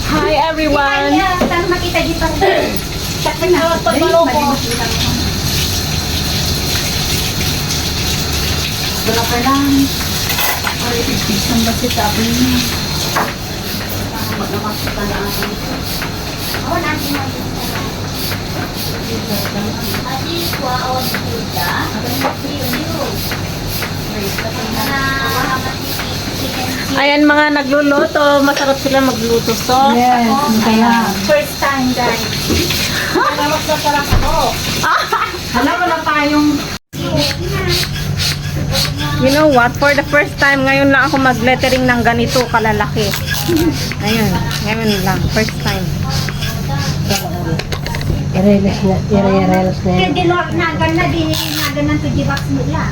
Hi everyone! Saan makita dito? Sakit na ako pagbaloko. Wala pa lang. Ay, isang ba si sabi niya? Magnamakita na ako. Oo, natin na dito. Ati, kuha o dito. Ayan mga nagluluto. Masarap sila magluto. So, Yes, kaya. First time, guys. Mas masarap ako. Hala, wala tayong... you know what? For the first time, ngayon lang ako mag-lettering ng ganito kalalaki. Ayun. Ngayon lang. First time. Ireles na, ireles na Kaya yan. nagan na din, nagan ng 2 bucks nila.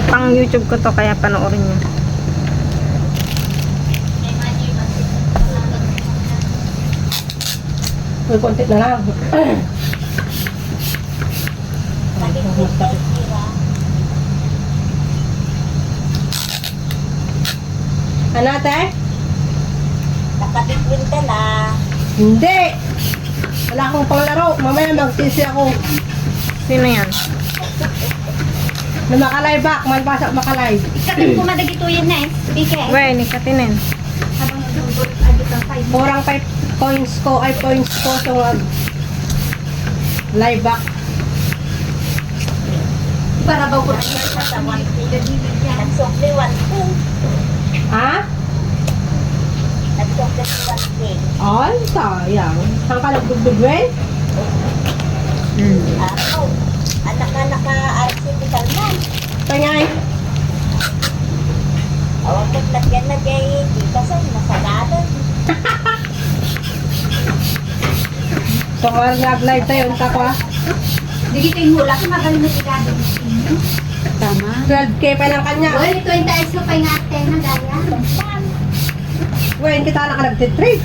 Pang YouTube ko to, kaya panoorin nyo. Uy, konti na lang. Ano, ate? Nakatikwin ka na. Hindi! Wala akong panglaro. Mamaya magsisi ako. Sino yan? Na makalay back. Malbasa makalay. Ikatin ko madagituyin na eh. Bike. Wey, nikatinin. Habang nagdudot, agit ang 5 Kurang 5 points ko. Ay, points ko. So, live back. para ba ko sa 1 nagsokli 1 Ha? nagsokli 1 Ay, sayang. Saan ka nagdugdugwin? ako anak-anak ka artificial man Pangay. awag mo lagyan na kay di kasi masagadan So, nag-live tayo. Unta ko ah. di kita yung hula kung magaling na sigado Tama. 12K pa lang kanya. Uy, 20 ayos ko pa yung ate na gaya. Wen, kita na ka nagtitrip.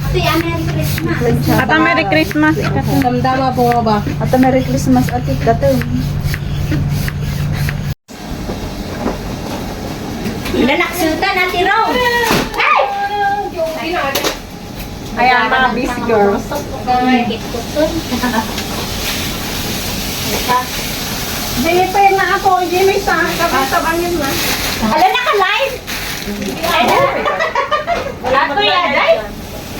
Ate, Merry Christmas. At ang Merry Christmas. Damdama po ba? At ang Merry Christmas ati dato. Nanaksutan natin raw. Ay! Ayan mga busy girls. Hindi pa yun na ako. Hindi may sa kabang-kabangin na. Ala, naka-live? Wala ko yan, guys.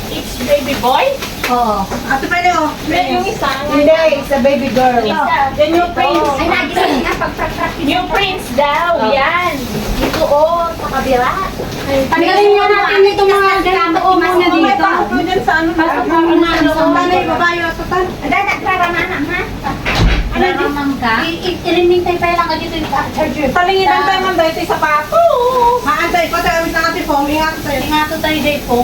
It's baby boy. Oo. Ate pwede oh. Yung isa. Hindi, it's a baby girl. Yan yung prince. Ay, nagising nga pag-prak-prak. Yung prince daw. Yan. Dito, oh, sa kabila. Tanggalin nga natin ito mga ganito o muna May dito. tao dyan sa ano. Tanay, babayo at tutan. Ada, nagrarananan, ha? Nararamang ka? Irinig tayo pa lang dito yung charger. Talinginan tayo man dahil sa sapato. Maantay ko tayo na natin po. Ingat tayo. Ingato tayo day po.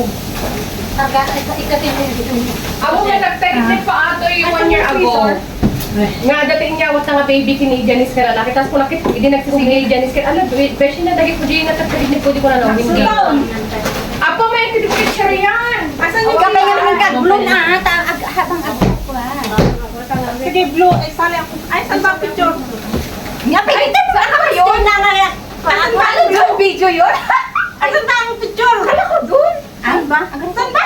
Ikatin mo yung Ako nga nag-texted pa ato yung 1 year ago. Nga dating niya, wata nga baby kini Janice ka lalaki. Tapos kung nakit, hindi nagsisingay Janice ka. Alam, beshi na dagi ko dyan na tapos hindi ko na lang. Hindi. Apo, may hindi ko picture yan. Asan yung Kamay nga naman ka-blue na, habang agad ko, Sige, blue. Ay, sali ako. Ay, saan ba ang picture? Nga, pilitin mo ako yun na nga. Asan ba ang video yun? Asan ba ang picture? Kala ko dun. Ay ba? Saan ba?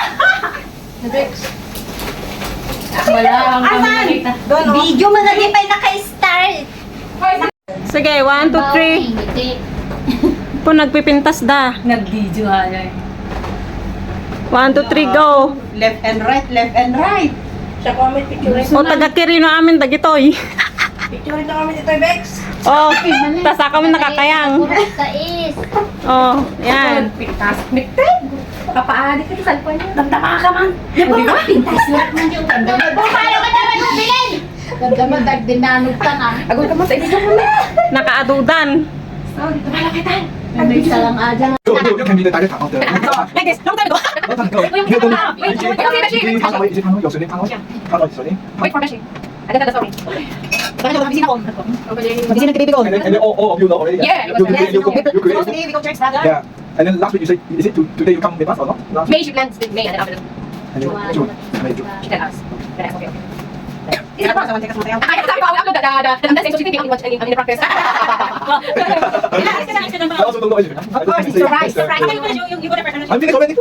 Wala ang Asan? Doon, oh. Video mo na di pa yung naka-start. Sige, 1, 2, 3. Po, nagpipintas da. Nag-video halay. 1, 2, 3, go. Left and right, left and right. Siya ko kami picture. O, taga-kirino amin, dagitoy. Picture na kami dito, Bex. Oh, tas ako kami nakakayang. Kais. Oh, yan. Pintas, miktek. Kapaali ka sa cellphone niya. Damdama ka man. Di ba nga? Pintas lang man yung ganda. Bumalo ka naman yung bilin! Ganda mo, dagdinanog ka na. Agol ka mo sa ibig mo na. Nakaadudan. Ang bisa lang aja. You can be the direct of the Like this, long time ago. Wait for Beshi. I got the story. And then all of you know already. Yeah, You create. we go church brother. Yeah. And then last week you say, is it today you come with us or not? Last May she plans with May and then after And then June. May, June. she tell us. Then okay. Ay, sabi ko, I will upload the dancing so she can be watch in the practice. I also don't know anything. Of course, it's surprise. Surprise. I'm finished already.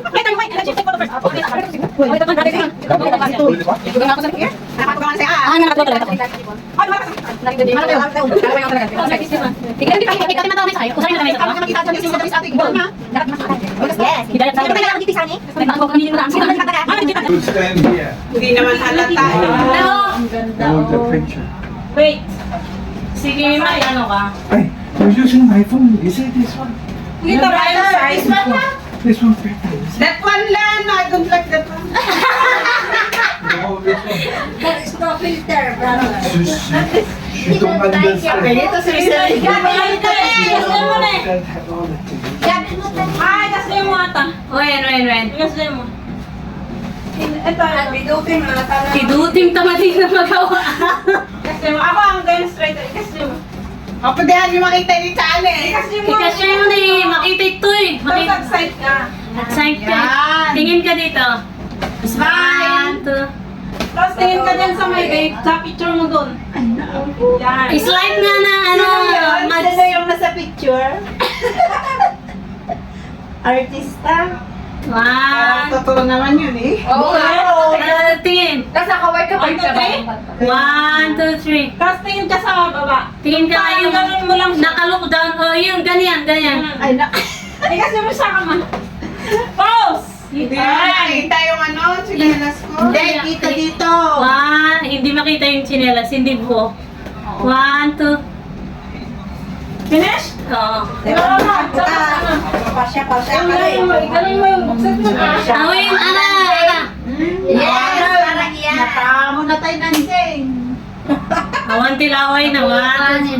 You stand here. Hindi naman halata. Hold the picture. Wait. Sige, may ano ka? Hey, you're using my phone. Is it this one? This one na. This one better. That one lang. No, I don't like that one. No, this one. There is no filter, brother. You don't understand. Ito si Rizal. Ay, kasi mo ata. Wen. Kasi mo. Ito. Bidukin mga tanong. Kiduting tamating na magawa. Kasi mo. Ako ang demonstrator. Kasi mo. O, pwede yung makita ni Chale. Kasi mo. Kasi yun eh, makita ito eh. Tapos side ka. Side ka. Yan. Tingin ka dito. Smile. 1, 2. Tapos tingin ka dyan sa may gate. Sa picture mo dun. Yan. Slide nga na ano. Sino yung nasa picture? Artista. 1. Totoo naman yun eh. Oo nga. Tingin. Tapos nakaway ka pa yung sabay. 1, 2, 3. Tapos tingin ka sa baba. Tingin ka Parang yung ganun mo lang siya. nakalook down. O yung ganyan. Ay, Ay, kasi mo siya ka man. Pause! Hindi nakita yung ano, chinelas ko. Hindi, kita dito. 1. Hindi makita yung chinelas. Hindi buo. 1, 2. Finish? Oo. Pasya ka Ganun mo yung buksan mo. Awin, ana. Yes, parang yan. Nakamo na tayo nansing. Awan tilaway na 1.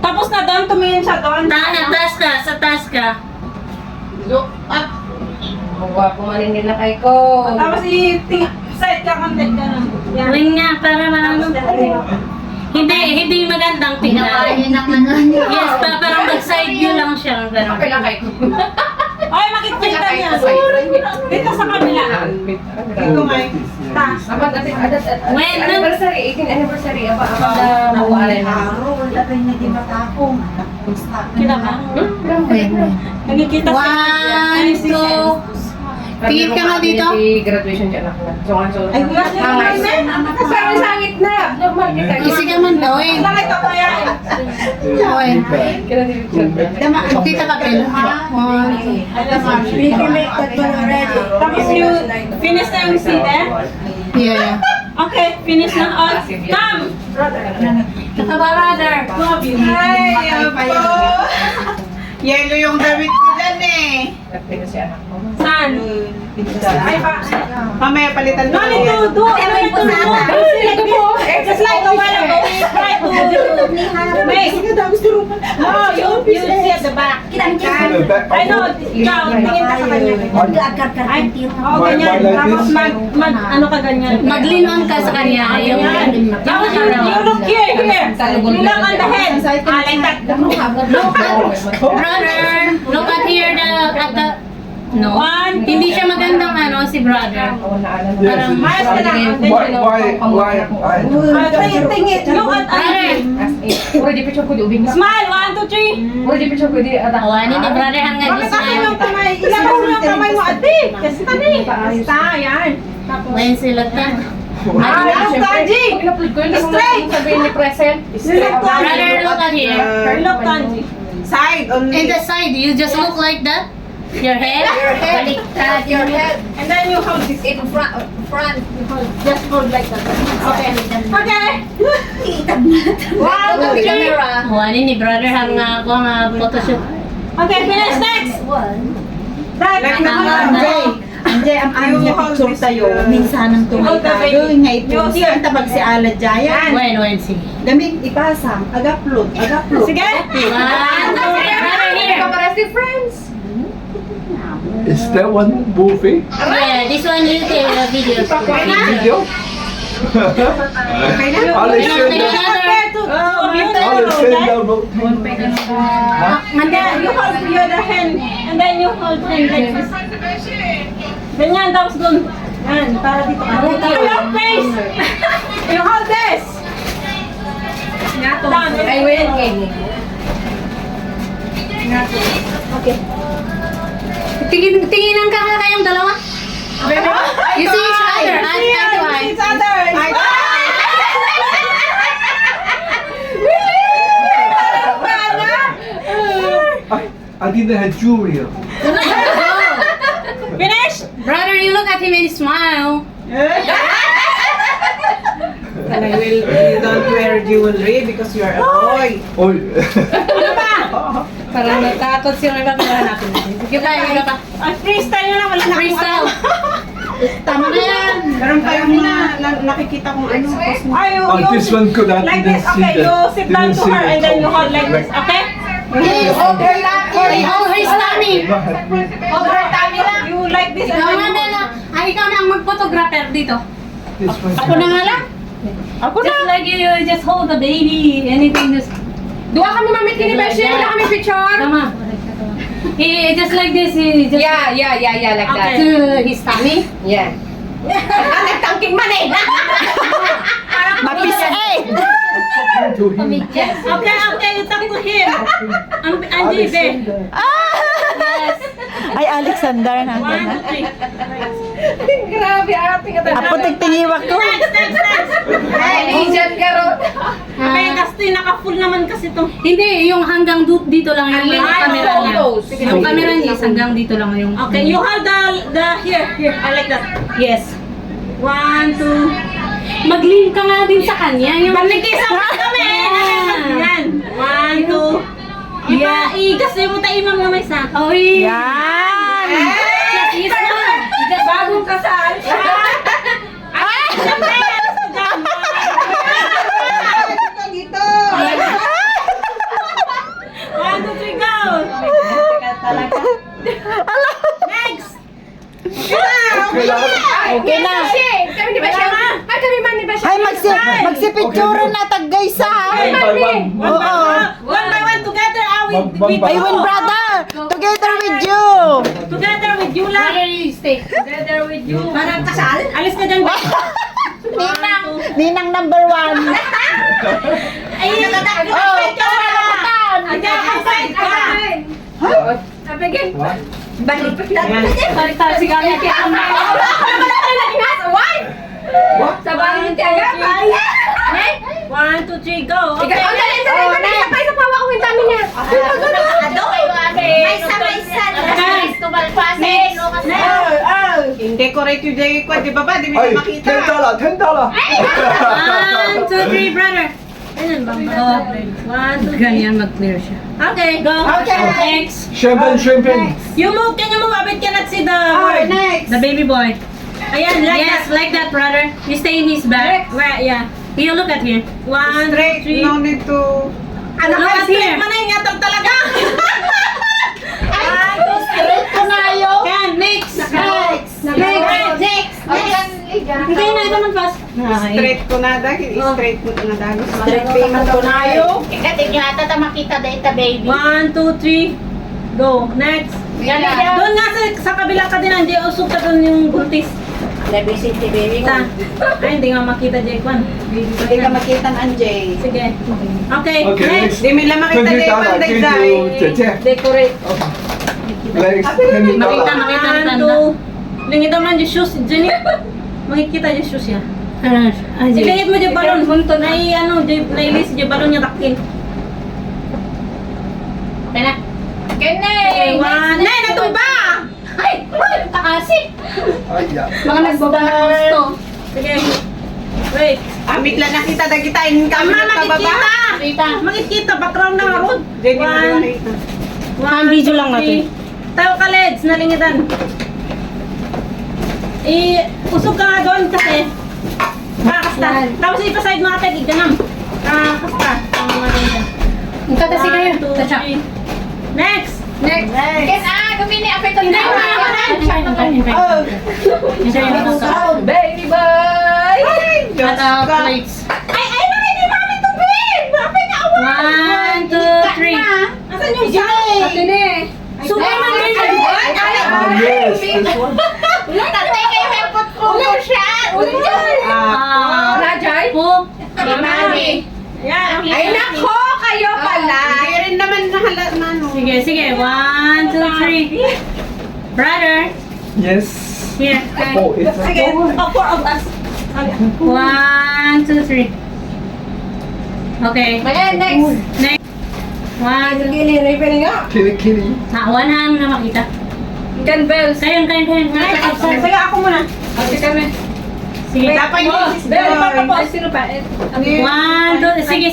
Tapos na doon, tumingin siya doon. Taas ka, sa taas ka. Look up. Gwapo man nila kay ko. Tapos side ka konti, ganun. Yan. Wing nga, para maano. Hindi magandang tingnan. Yes, parang mag-side view lang siya. Ganun. Okay lang kay ko. Ay, makikita niya. Dito sa kabila. Dito may. Taas. Dapat natin When? anniversary, 18th anniversary. Apa na mawala na. Kita ka? Nakikita sa 1, 2. Tingin ka nga dito. Graduation dyan ako. So, Ay, kasama sa gitna. Normal kita. Isi ka man daw eh. Bakit ako yan? Kita ka pala. Tapos yung finish na yung scene eh? Yeah. Okay, finish na. Oh, come! Brother. Ay, apo! Yellow yung damit ko dyan eh. Saan? Ay, mamaya palitan mo. Mami, do. Ano yung tumata? Just like a while ago, we tried to make. No, you see at the back. I know, ikaw, tingin ka sa kanya. Ay, oo, ganyan. Tapos ano ka ganyan. Maglinon ka sa kanya. Tapos you look here. You look on the head. Like that. Brother, look at here at the... No. Hindi siya magandang ano, si brother. Yes. Mayos ka lang. Why? Tingin. Look at Brother. Puro di picture ko di ubing. Smile, 1, 2, 3. Puro di picture ko di ata. Awanin ni brother hanggang Bakit gusto kasi niya. yung kamay? Ilabas mo yung kamay mo, ate. Kasi tani. Basta, yan. Ngayon sila ka. Ay, look, Kanji. Pag-upload ko yun, Straight. sabihin ni present. Look, Brother, look at here. Look, Kanji. Side only. In the side, you just look like that. Your head. Baliktad your head And then you hold this. in front. Just hold like that. Okay. Okay. Wow, the camera. Awanin ni brother hanggang ako nga photoshoot. Okay, finish next. Dad, Anjay, ang ayaw niya picture sa'yo. Minsanang tumatado. Nga ito. Saan tabag si Ala Jaya? When, sige. Gamit ipasang. Agaplod. sige. 1, 2, 3. Brother here. Kaparasti friends. Is that one movie? Yeah, this one you take a video. Video? I'll Take send down. And then you hold your other hand. And then you hold hand like this. Ganyan, tapos dun. Yan, para dito ka. Your face! You hold this! I will. Okay. Tinginan ka kayong dalawa? You see each other. Eye to eye. Each other. I didn't have jewelry on. Finish! Brother, you look at him and smile. And I will, you don't wear jewelry because you are a boy. Oh, Parang natakot sila na natin. Sige pa, sige pa. Freestyle na lang, wala na Freestyle. Tama na yan. Meron pa yung nakikita kong ano. Ay, oh, this one could I like didn't this, see okay, that. you sit down Didn't to see her the and then you top. hold like this, okay? Hold her tummy. Hold her tummy lang. You like this and Ikaw then na lang. Ikaw na ang mag-photographer dito. This one. Ako na nga lang. Ako na. Just like you just hold the baby. Anything just... Dua kami mamit kini Beshi, wala kami picture. Tama. He just like this. He just Yeah, like that. to his tummy. Yeah. Nagtangking man eh. Mapis eh. To him. Yes. Okay, you talk to him. Angie, be. Yes. Ay, Alexander na. 1, 2, 3. Grabe, ate ka talaga. Apo tigtingiwak ko. Next. Asian ka ron. Okay, kasi naka-full naman kasi itong... Hindi, yung hanggang dito lang yung Ay, camera niya. photos. Yung camera niya is hanggang dito lang yung... Okay, you hold the here. I like that. Yes. 1, 2. Mag-lean ka nga din sa kanya. Yung... Panikisa mo kami! Yan. 1, 2. Kasi mo tayo mga may sa. Oy! Yan! Yes na! Just Bagong kasal. Ay! Siyempre! Dito. 1, 2, 3, go! Next! Okay lang. Okay na. Kami ni Beshi. Ay, kami man ni Beshi. Ay, magsipicture na taggay sa. One by one. Oo. 1 by 1 together. One by Ay, win brother! Together with you! Together with you lang. Where you stay? Together with you. Parang kasal? Alis ka dyan. Ninang number 1. Ay, natatakot Oh. ang picture na. Andiyan ang side ka. Sabigin. What? Balik. Baliktad si Kami kay Ama. What? Sa bahay ni Tiaga. 1, 2, 3, go. Ikaw, dali, sa pawa ko yung tummy niya. Hindi correct yung day ko, di ba ba? Di mo Ay, makita. $10. 1, 2, 3, brother. Ganyan ba? 1, 2, 3. Ganyan mag-clear siya. Okay, go. Okay. Next. Champagne. You move, can you move a bit? Cannot see the word. Next. The baby boy. Ayan, like Yes, that. like that, brother. You stay in his back. Where, yeah. You look at here. 1, Straight, 2, 3. no need to... Ano Look ka at here. straight? Manay talaga. 1, 2, 3. Straight ko na yun. Can, next. Next. Hindi na, ito man fast. Straight ko na dahil, straight mo na dahil. Straight ko na yun. 1, 2, 3. Go. Next. Doon nga sa kabila ka din, Anjay. Usog ka doon yung buntis. Ta. Ay, hindi nga makita, Jayquan. Hindi ka makita ng Anjay. Sige. Okay, Okay, next. next. Di mo lang makita $20. day pa, Can day you day. check? Decorate. Next, Makita, $20. makita. 1, 2. Lingit naman yung shoes. Jenny, makikita yung shoes ya. Ay, Ilingit mo yung balon. Na nailis yung balon niya takin. Okay na. Okay, 1. Nay, natumba! Ay, takasi. Ay, yeah. Mga nagbaba na gusto. Sige. Wait. Amit lang nakita na kita, in kami Ama, nagpababa. makikita! Kita. Makikita, background na road. Jenny, mo na nakita. 1, video lang natin. Tayo ka, Leds, nalingitan. Usog ka nga doon kasi. Kakasta. Tapos ipaside mga tag, ganam. Kakasta. Ang tatasi kayo. 1, 2, Tatsa. 3. Next! Next. Gumini, apit ang Hindi, baby boy. At plates. Ay, nakindi mami tubig! Mami na awa! 1, 2, 3. Asan yung side? Atin eh. Super man Yes, this one. Tatay kayo, helpot ko. Yan. Ay, nako! Kayo pala! Hindi rin naman nahalat na ano. Sige, sige. 1, 2, 3. Brother. Yes. Here. Oh, it's Sige. Four of us. 1, 2, 3. Okay. Next. Next. 1, 2, 3. Kili. One hand na makita. Canvels. Kayo. Sige, ako muna. Ate kami. Sige. Dapat yung Mrs. Ay, sino pa? 1, 2, sige.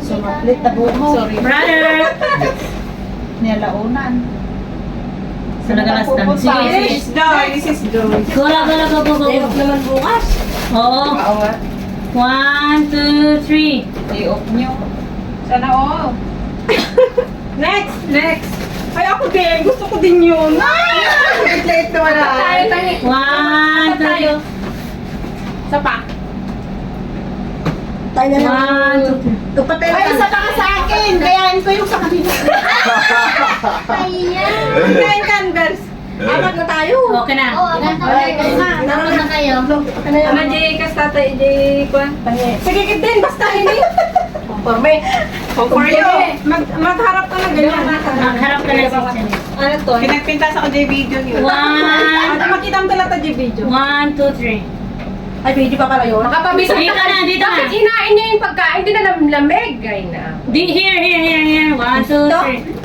Sumaplit na buhok mo. Sorry. Brother. Nilaunan. So, nagalastan. Sige. This is Joy. This is Joy. Go. naman bukas. Oo. 1, 2, 3. I-off nyo. Sana all. Next. Ay, ako din. Gusto ko din yun. Late naman Tayo, tayo. 1, 2, 3. Sapa. 1, 2, 3. Tupatay Ay, isa pa ka sa akin. Kayain ko yung sa kanila. Kain Converse. Apat na tayo. Okay na. Naroon na kayo. Ama, Jay, kas tatay, Jay, kuwan. Sige, din. Basta hindi. Conforme. For you. Magharap ka na ganyan. Magharap ka na sa kitchen. Ano to? Pinagpintas ako J video niyo. 1, Makita mo talaga J video. 1, 2, 3. Ay, video pa pala yun. Makapabisa Dito na, dito na. Bakit hinain niya yung pagkain? Di na lamig. Ay na. Here. 1, 2, 3.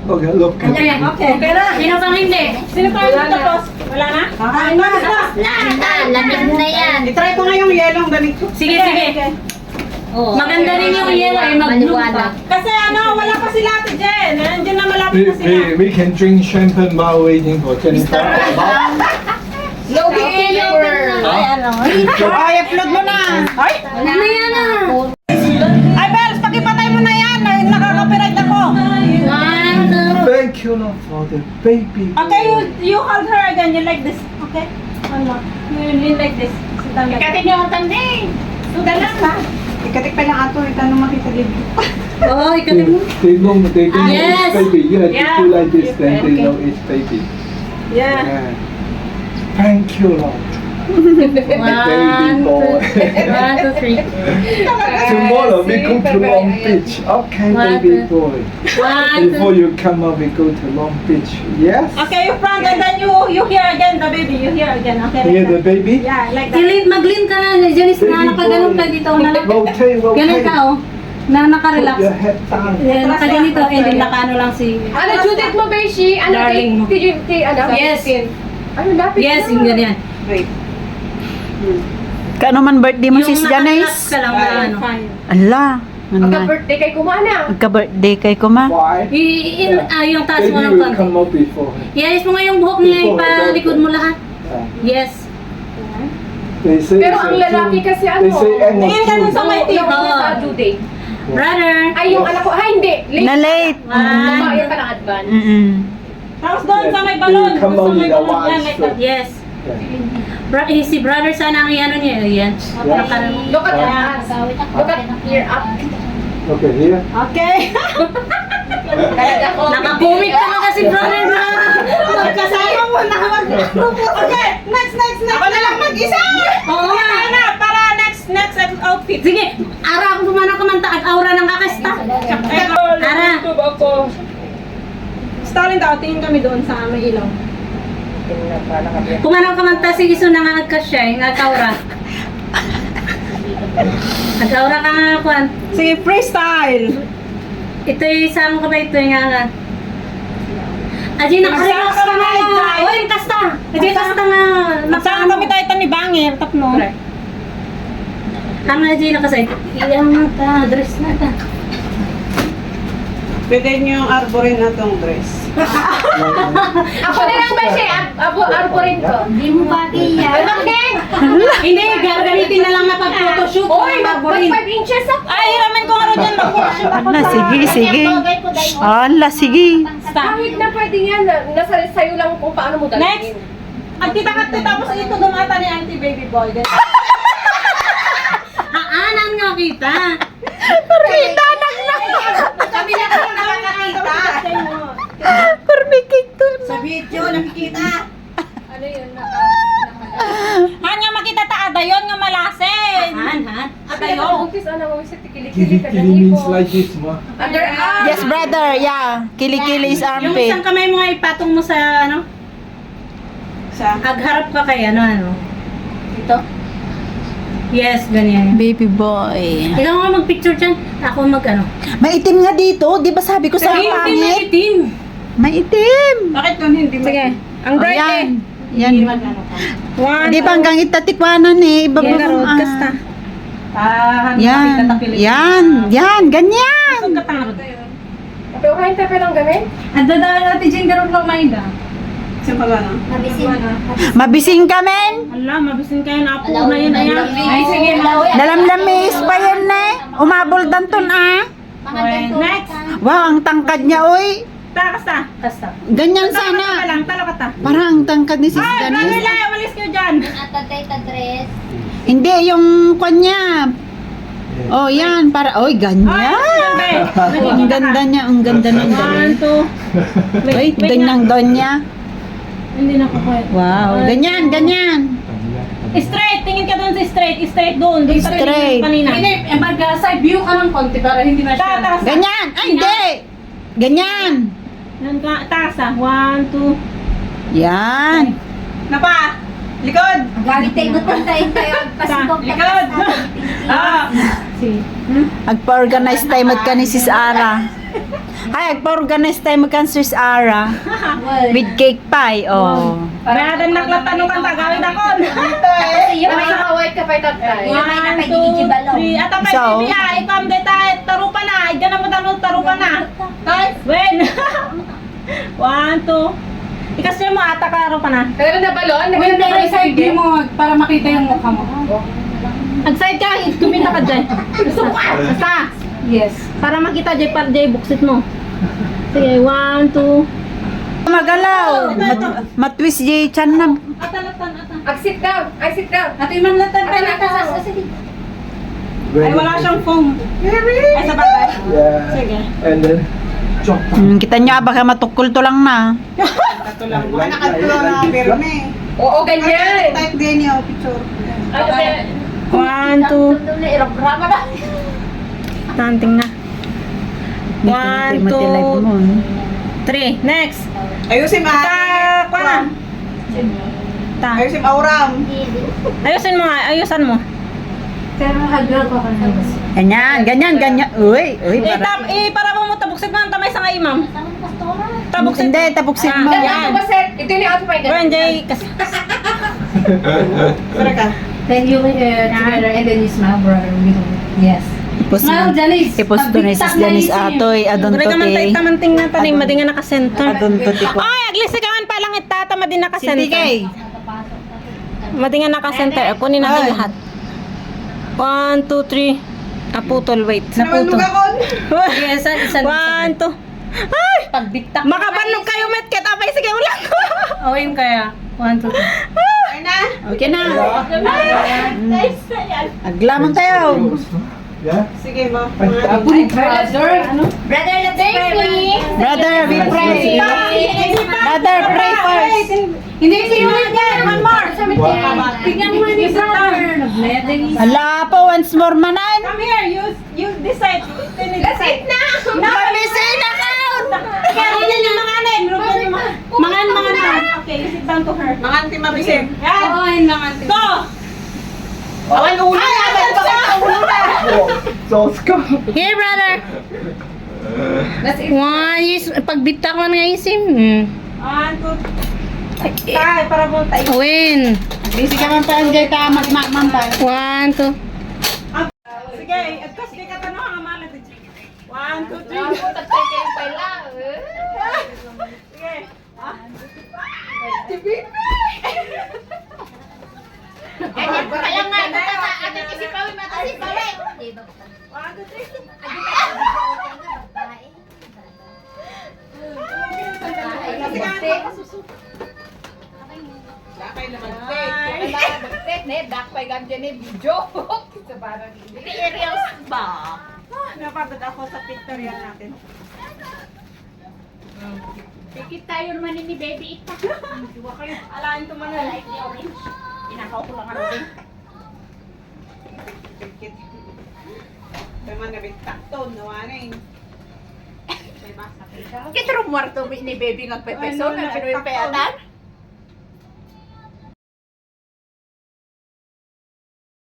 Okay, look. Okay. Okay na. Sino pang hindi? Sino pa yung tapos? Wala na? Ay, na. Lamig na yan. I-try ko nga yung yellow damit ko. Sige. Maganda rin yung yellow eh, mag-blue pa. Kasi ano, wala pa sila Ate Jen. Nandiyan na malapit na sila. We can drink champagne while waiting for Jennifer. Logi over. Ay, upload mo na. Ay, Ano na yan ah? ay Bells, pakipatay mo na yan. Nakaka-copyright ako. 1, 2. Thank you Lord, for the baby. Okay, you hold her again. You like this. Okay? Ano? You like this. Sit down like Katin niyo ang tanding. Sudan lang ba? Ikatik pa lang ato. Ito nung makita libre. Oo, ikatin mo. They know they think yes. it's baby. Yeah, Yeah. they do like this, then they know it's baby. Yeah. Yeah. Thank you Lord. 1, 2, 3. Baby boy. 1, 2, 3. Tomorrow we go to Long Beach. Okay, baby boy. 1, 2. Before you come up, we go to Long Beach. Yes? Okay, you front and then you hear again the baby. You hear again. Okay? Hear the Like that. baby? Yeah, like that. Silid, mag-lean ka na. Janice, na nakaganon ka dito. Rotate, Ganon ka rotate. oh. Na nakarelax. Put your head down. Nakaganito, and then nakaano lang si... Ano, Judith mo, Beshi? Ano, Darling mo. ano? Yes. Ano, lapit Yes, na. yung ganyan. Wait. Kano man birthday mo sis Yung nakarelax Janice? ka lang na ano. Fine. Ala. Magka-birthday kay Kumana. Magka-birthday kay ko ma. Why? Yung taas mo Baby ng will konti. come up before. Yes, mo nga yung buhok niya, ipalikod mo lahat. Yes. They say Pero it's ang a lalaki June- kasi ano, They say end of Tingin ka dun June. sa may yung TV. sa due date. Brother. Ay, yung anak ko, hindi. Late. Na late. Tumayo pa ng advance. Tapos doon sa may They balon. will come Sa out may in a balon. while. Yan, like that. Yes. Yeah. Si brother sana ang iano niya. Yan. Yeah. Look at Yeah. us. Look at here up. Okay, here. Okay. Talaga ko. Nakakumit ka na kasi brother na. Magkasama mo na. Okay, next. Ako na lang mag-isa. Oo nga. Na, para next outfit. Sige, ara kung pumanaw ka man taag aura ng kakasta. Ara. Stalin daw, tingin kami doon sa may ilaw. Pumanaw ka man ta si iso na nga nagkasya, nga kaura. Nag-aura ka nga kwan. Sige, freestyle. Ito yung isang ka ba ito yung nga. Aji, nakarelax ka na. Uy, kasta. Aji, kasta nga. Saan kami tayo ni Bangir, tatlo. Ang Aji, nakasay. Iyan na ta, dress na ta. Pwede niyo yung arborin na tong dress. Ako na lang, Beshi. Arbo rin ko. Hindi mo bagay yan. Bakit? Hindi, gagamitin na lang na pag-photoshoot. Oy, mag 5 inches ako. Ay, hiramin ko nga rin dyan. Ala, sige. Ala, sige. Kahit na pwede yan, nasa sa'yo lang kung paano mo dalhin. Next. Ang kita-kati tapos ito dumata ni Auntie Baby Boy. Aanan nga kita. Permita nang Kami na kami nakakakita. Permikito na. Sa video, nakikita. Ano yun? Han nga makita ta ada yon nga malasin. Han. kayo. Umpis, ano, umpis, Kili means like this, ma. Underarm. Yes, brother. Yeah. Kilikili is Yung armpit. isang kamay mo ay patong mo sa ano? Sa? Agharap ka kay ano. Ito. Yes, ganyan. Baby boy. Ikaw nga mag-picture dyan. Ako mag-ano. Maitim nga dito. Di ba sabi ko sa pangit? itim. Maitim. Bakit nun hindi mo? Sige. Ang Oh, bright eh. yan. Yan. One, Di ba hanggang itatikwanan eh. Iba ba Yan, bang- kasta. Yan. Yan. Yan. Ganyan. Katang Pero kain tayo lang gamit? Ang dadaan natin dyan garot lang maida. Saan ka gano'n? Mabising ka, men. Ala, mabisin kayo na apo na yun. Ayan. Ay, sige. Dalamlamis pa yan eh. Umabol danton ah. Next. Wow, ang tangkad niya, oy. Kasta. Kasta. Ganyan Talo ka sana. lang. Talo ka ta. Parang ang tangkad ni Sis Ay, Janice. Pamela, walis kayo dyan. Hindi, yung kanya. Oh, yan. Para, oy, ganyan. Ang ganda niya, ang ganda ng One, damit. two. Wait, ganyang donya. Hindi na kukuha. Wow, ganyan, ganyan. Straight, tingin ka doon sa straight. Straight doon. Doon sa Straight. tingin kanina. Hindi, mag-side view ka ng konti para hindi masyado. Ganyan. Ay, hindi. Ganyan. Yan ka, taas ah. One, two. Yan. Napa! Likod! Gamit tayo tayo pasipok. Likod! Ah! Agpa-organize tayo magka ni Sis Ara. Ay, agpa-organize tayo magka ni Sis Ara. With cake pie, oh. Bayadan naklat tanong kang tagawin ako. Yung may white ka pa itatay. One, two, three. At ang So? may bibiya, ikaw deta, tarupa na. Diyan mo tanong, tarupa na. Guys, when? One, two. Ikas mo, ata ka pa na. Kaya na balon, naganda ka sa video mo para makita yung mukha mo. Ag-side ka, kumita ka dyan. Gusto ko, basta. Yes. Para makita dyan, para dyan, buksit mo. Sige, one, two. Magalaw. Matwist jay chan na. Atalatan, atan. Sit down. Ay, sit down. Ate, manlatan ka na. Ay, wala siyang foam. Ay, sa bagay. Yeah. Sige. And then chop. Kita nyo, baka matukul to lang na. Katulang mo. Nakatulang na pirme. Oo, ganyan. Type din yung picture. Ay, kasi, One, two. Tanting na. One, two, three. Next. Ayusin mo. Ta, kwa na. Ta. Ayusin mo, auram. Ayusin mo nga, ayusan mo. Ganyan, ganyan, ganyan. Uy, uy. Para mo tabuksit mo ang tamay sa nga imam. Tabuksit. Hindi, tapuksin mo. Yan. ito yung outfit. When Jay, kasi. Para ka. Then you together and then you smile, brother. Yes. Ipos mo. Ipos to ni Sis Janice atoy. Adon Dure to ka man tayo ti. tamanting na taning madinga naka-center. Adon to ti ko. Ay, aglisi ka man palang itata madin naka-center. Sige. Madinga naka-center. Kunin natin Ay. lahat. 1, 2, 3. Naputol, wait. Naputol. Nalugakon. Yes, isa. 1, 2. Ay! Pagbitak. Makabanlog kayo, Metket. Apay, sige, ulang. Awin kaya. 1, 2, 3. Ay na. Okay na. Aglamon tayo. Yeah. Sige mo. Brother. Brother, let's pray. Brother, we pray. Brother, pray first. Hindi, sige mo yan. One more. Tingnan mo ni brother. Hala po, once more manan. Come here, you decide. Let's eat na. Mamisin na kaon. Kaya yan yung mga anin. Mga Okay, sit down to her. Mga anti mabisin. Yan. Oo, yung mga anin. Go! Awan ulo na. So Scott. Here, brother. One, pagbita ko nga isim. 1, 2, 3. Tay, para mo tayo. Win. Busy ka man pa, enjoy ka, magmakman pa. 1, 2. Sige, at kas di ka tanong ang amalan. 1, 2, 3. Sige. Kaya nga, ano kasi pawin, matasi pawin. 1, 2, 3. Lakay naman. Napagod ako sa pictorial natin. Pikit tayo naman ni baby ita. Alain ko man na. Inakaw ko lang ano din. Pikit. naman nabigtak to, nawanin. Kita rin muerto ni baby ng pepeso na pinuwi payatan.